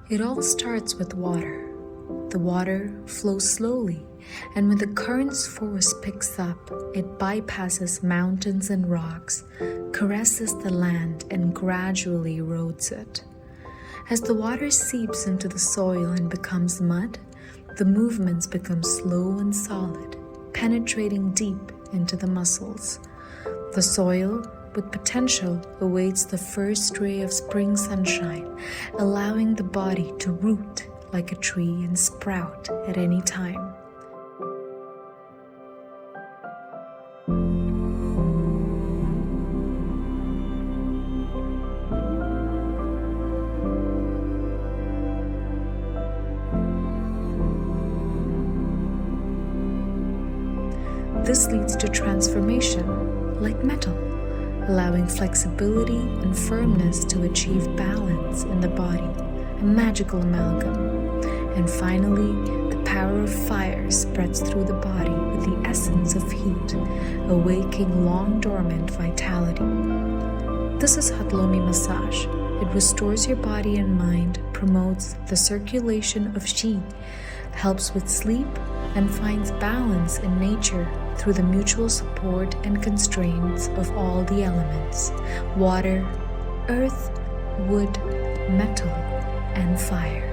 It all starts with water. The water flows slowly, and when the current's force picks up, it bypasses mountains and rocks, caresses the land, and gradually erodes it. As the water seeps into the soil and becomes mud, the movements become slow and solid, penetrating deep into the muscles. The soil, with potential, awaits the first ray of spring sunshine, allowing the body to root like a tree and sprout at any time. This leads to transformation, like metal, allowing flexibility and firmness to achieve balance in the body, a magical amalgam. And finally, the power of fire spreads through the body with the essence of heat, awaking long-dormant vitality. This is Hotlomi Massage. It restores your body and mind, promotes the circulation of qi, helps with sleep, and finds balance in nature through the mutual support and constraints of all the elements: water, earth, wood, metal, and fire.